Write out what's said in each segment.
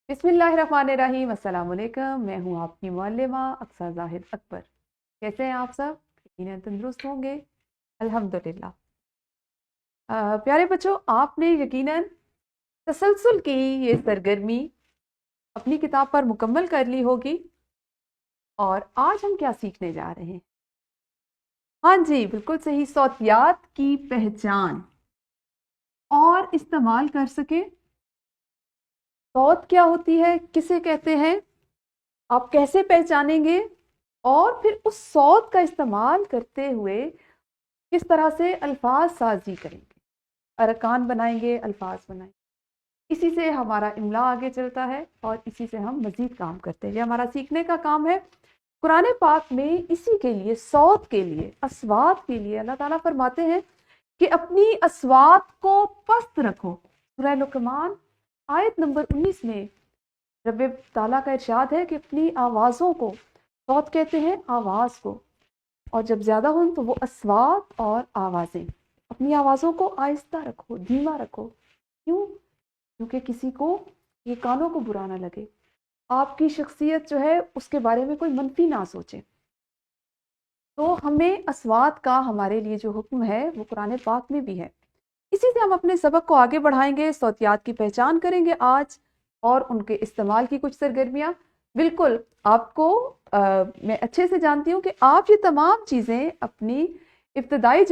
बिस्मिल्लाहिर्रहमानिर्रहीम। अस्सलाम वालेकुम। मैं हूँ आपकी मुअल्लिमा अक्सर जाहिद अकबर। कैसे हैं आप सब? यकीनन तंदुरुस्त होंगे, अल्हम्दुलिल्लाह। प्यारे बच्चों, आपने यकीनन तसलसल की ये सरगर्मी अपनी किताब पर मुकम्मल कर ली होगी। और आज हम क्या सीखने जा रहे हैं? हाँ जी, बिल्कुल सही, सौतियात की पहचान और इस्तेमाल कर सके। सौत क्या होती है, किसे कहते हैं, आप कैसे पहचानेंगे, और फिर उस सौत का इस्तेमाल करते हुए किस तरह से अल्फाज साजी करेंगे, अरकान बनाएंगे, अल्फाज बनाएंगे। इसी से हमारा इमला आगे चलता है और इसी से हम मजीद काम करते हैं। ये हमारा सीखने का काम है। कुरान पाक में इसी के लिए, सौत के लिए, अस्वात के लिए अल्लाह ताला फरमाते हैं कि अपनी अस्वात को पस्त रखो। सूरह लुकमान आयत नंबर 19 में रब ताला का इरशाद है कि अपनी आवाज़ों को, सौत कहते हैं आवाज़ को, और जब ज़्यादा हो तो वो अस्वात और आवाज़ें, अपनी आवाज़ों को आहिस्ता रखो, धीमा रखो। क्यों? क्योंकि किसी को ये कानों को बुरा ना लगे, आपकी शख्सियत जो है उसके बारे में कोई मनफी ना सोचे। तो हमें अस्वात का हमारे लिए जो हुक्म है वो कुरान पाक में भी है। इसी से हम अपने सबक को आगे बढ़ाएंगे, सौतियात की पहचान करेंगे आज, और उनके इस्तेमाल की कुछ सरगर्मियाँ। बिल्कुल आपको मैं अच्छे से जानती हूँ कि आप ये तमाम चीज़ें अपनी इब्तदाई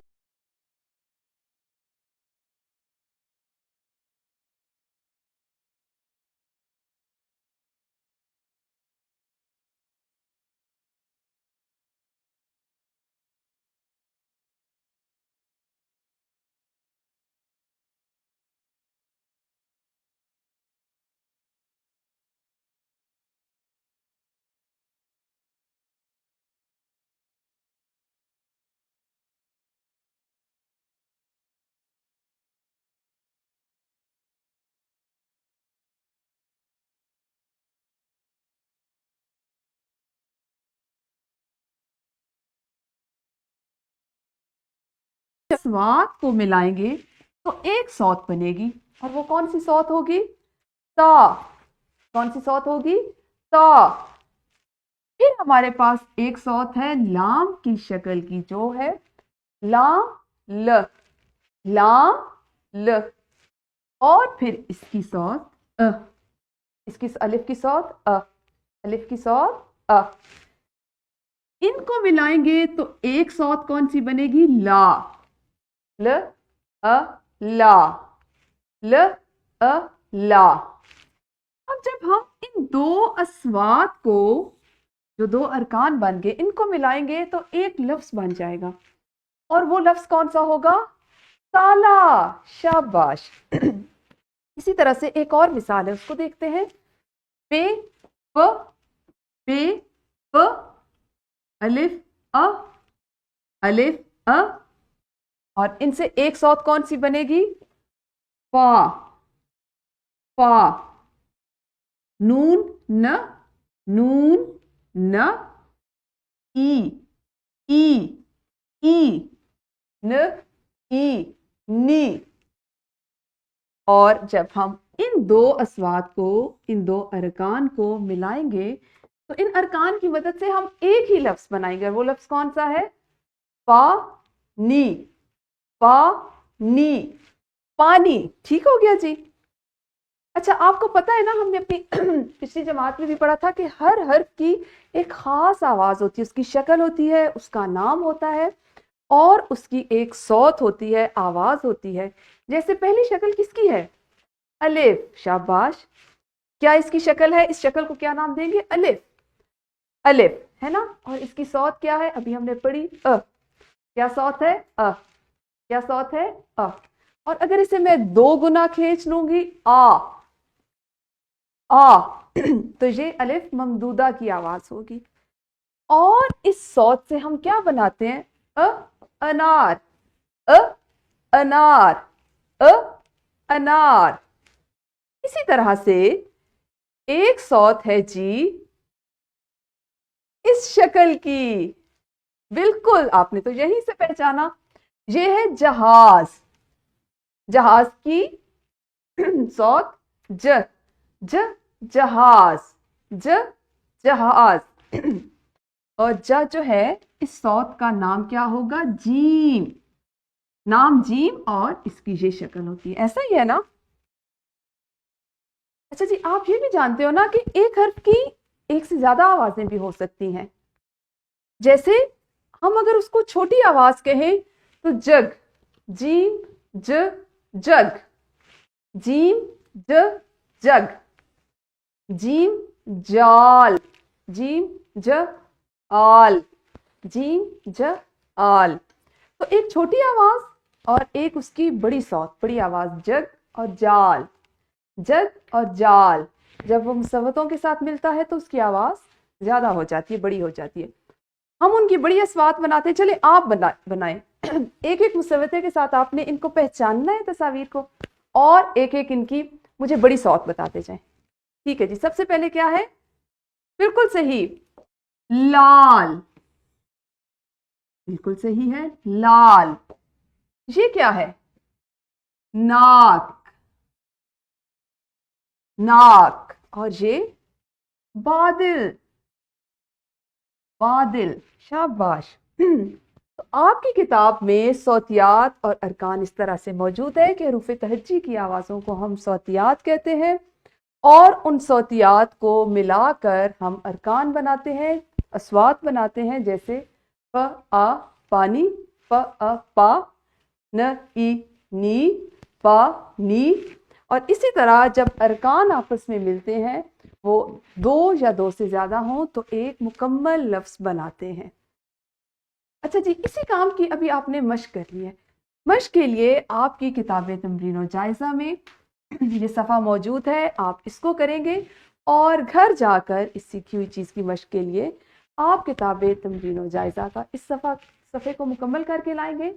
स्वात को मिलाएंगे तो एक सौत बनेगी, और वो कौन सी सौत होगी? ता। कौन सी सौत होगी? ता। फिर हमारे पास एक सौत है लाम की शक्ल की, जो है लाम ल, लाम ल। और फिर इसकी सौत अ, इसकी अलिफ की सौत अ, अलिफ की सौत अ। इनको मिलाएंगे तो एक सौत कौन सी बनेगी? ला। ल अ ला, ल अ ला। अब जब हम इन दो अस्वात को, जो दो अरकान बन गए, इनको मिलाएंगे तो एक लफ्ज बन जाएगा, और वो लफ्ज कौन सा होगा? ताला। शाबाश। इसी तरह से एक और मिसाल है, उसको देखते हैं। पे प, पे प, अलिफ अ, अलिफ अ। और इनसे एक सौत कौन सी बनेगी? फा। फा। नून न, नून न, ई, ई, ई, न, ई, नी। और जब हम इन दो अस्वात को, इन दो अरकान को मिलाएंगे तो इन अरकान की मदद से हम एक ही लफ्ज बनाएंगे, और वो लफ्ज कौन सा है? पा नी। पा नी, पानी। ठीक हो गया जी। अच्छा, आपको पता है ना, हमने अपनी पिछली जमात में भी पढ़ा था कि हर हर्फ की एक खास आवाज होती है, उसकी शक्ल होती है, उसका नाम होता है, और उसकी एक सौत होती है, आवाज होती है। जैसे पहली शक्ल किसकी है? अलिफ। शाबाश। क्या इसकी शक्ल है? इस शक्ल को क्या नाम देंगे? अलिफ। अलिफ है ना। और इसकी सौत क्या है? अभी हमने पढ़ी अ। क्या सौत है? अ। क्या सौत है? अ। और अगर इसे मैं दो गुना खींच लूंगी, आ, आ, तो ये अलिफ ममदूदा की आवाज होगी। और इस सौत से हम क्या बनाते हैं? अ, अनार। अ, अनार। अ, अनार। इसी तरह से एक सौत है जी इस शक्ल की। बिल्कुल, आपने तो यहीं से पहचाना। ये है जहाज। जहाज की सौत ज, ज, जहाज, जहाज। और जो है इस सौत का नाम क्या होगा? जीम। नाम जीम और इसकी ये शक्ल होती है, ऐसा ही है ना? अच्छा जी, आप ये भी जानते हो ना कि एक हर्फ की एक से ज्यादा आवाजें भी हो सकती हैं। जैसे हम अगर उसको छोटी आवाज कहें तो जग, जीम ज, जग, जीम ज, जग, जीम जाल, जीम ज आल, जीम ज आल। तो एक छोटी आवाज और एक उसकी बड़ी सौत, बड़ी आवाज, जग और जाल, जग और जाल। जब वो मुसव्वतों के साथ मिलता है तो उसकी आवाज ज्यादा हो जाती है, बड़ी हो जाती है। हम उनकी बड़ी अस्वात बनाते हैं। चले आप बनाएं एक एक मुसव्वते के साथ आपने इनको पहचानना है, तस्वीर को, और एक एक इनकी मुझे बड़ी सौत बताते जाएं। ठीक है जी, सबसे पहले क्या है? बिल्कुल सही, लाल। बिल्कुल सही है, लाल। ये क्या है? नाक, नाक। और ये बादल, बादल। शाबाश। तो आपकी किताब में सौतियात और अरकान इस तरह से मौजूद है कि हरूफ तहज्जी की आवाज़ों को हम सौतियात कहते हैं, और उन सौतियात को मिलाकर हम अरकान बनाते हैं, अस्वात बनाते हैं। जैसे प आ पानी, प अ पा, न ई नी, पा नी। और इसी तरह जब अरकान आपस में मिलते हैं, वो दो या दो से ज्यादा हों तो एक मुकम्मल लफ्ज बनाते हैं। अच्छा जी, इसी काम की अभी आपने मश्क कर ली है। मश्क के लिए आपकी किताबें तमरीन और जायज़ा में ये सफ़ा मौजूद है, आप इसको करेंगे और घर जाकर इस सीखी हुई चीज़ की मश्क के लिए आप किताबें तमरीन और जायज़ा का इस सफ़े को मुकम्मल करके लाएंगे।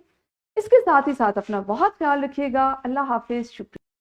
इसके साथ ही साथ अपना बहुत ख्याल रखिएगा। अल्लाह हाफिज़। शुक्रिया।